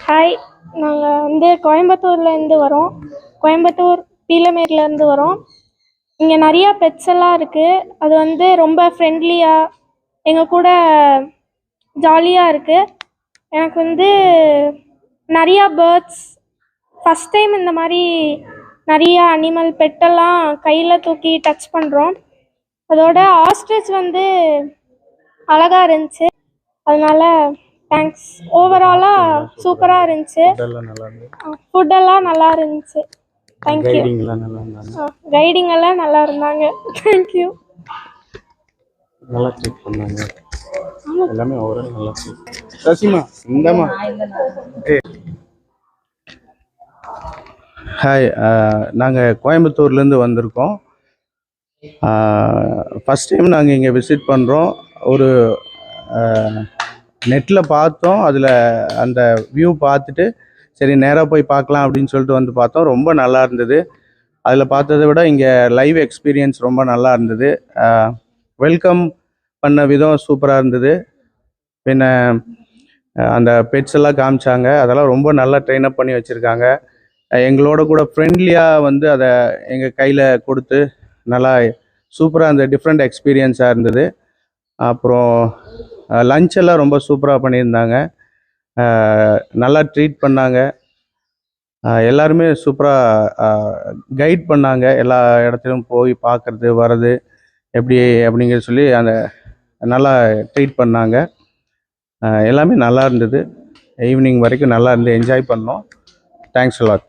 Hi, நாங்கள் கோயம்புத்தூர்லேருந்து வரோம். கோயம்புத்தூர் பீலமேட்லேருந்து வரோம். இங்கே நிறையா பெட்ஸ் எல்லாம் இருக்குது. அது ரொம்ப ஃப்ரெண்ட்லியாக எங்கள் கூட ஜாலியாக இருக்குது. எனக்கு நிறையா பேர்ட்ஸ் ஃபஸ்ட் டைம் இந்த மாதிரி நிறையா அனிமல் பெட்டெல்லாம் கையில் தூக்கி டச் பண்ணுறோம். அதோட ஆஸ்ட்ரிச் அழகாக இருந்துச்சு. அதனால தேங்க்ஸ். ஓவராலாக சூப்பராக இருந்துச்சு. ஃபுட்டெல்லாம் நல்லா இருந்துச்சு. தேங்க்யூ. கைடிங் எல்லாம் நல்லா இருந்தாங்க. தேங்க்யூ. நல்லா ட்ரீட் பண்ணாங்க. எல்லாமே ஓவரால் நல்லா ட்ரீட். சசிமா இந்தமா. ஹாய், நாங்கள் கோயம்புத்தூர்லேருந்து வந்திருக்கோம். ஃபஸ்ட் டைம் நாங்கள் இங்கே விசிட் பண்ணுறோம். ஒரு நெட்டில் பார்த்தோம். அதில் அந்த வியூ பார்த்துட்டு சரி நேராக போய் பார்க்கலாம் அப்படின்னு சொல்லிட்டு பார்த்தோம். ரொம்ப நல்லா இருந்தது. அதில் பார்த்ததை விட இங்கே லைவ் எக்ஸ்பீரியன்ஸ் ரொம்ப நல்லா இருந்தது. வெல்கம் பண்ண விதம் சூப்பராக இருந்தது. பின்ன அந்த பெட்ஸ் எல்லாம் காமிச்சாங்க. அதெல்லாம் ரொம்ப நல்லா ட்ரெயின் அப் பண்ணி வச்சுருக்காங்க. எங்களோட கூட ஃப்ரெண்ட்லியாக அதை எங்கள் கையில் கொடுத்து நல்லா சூப்பராக அந்த டிஃப்ரெண்ட் எக்ஸ்பீரியன்ஸாக இருந்தது. அப்புறம் லஞ்ச் எல்லாம் ரொம்ப சூப்பராக பண்ணியிருந்தாங்க. நல்லா ட்ரீட் பண்ணாங்க. எல்லாருமே சூப்பராக கைட் பண்ணாங்க. எல்லா இடத்துலையும் போய் பார்க்குறது வர்றது எப்படி அப்படிங்கிற சொல்லி நல்லா ட்ரீட் பண்ணாங்க. எல்லாமே நல்லா இருந்தது. ஈவினிங் வரைக்கும் நல்லா இருந்து என்ஜாய் பண்ணோம். Thanks a lot.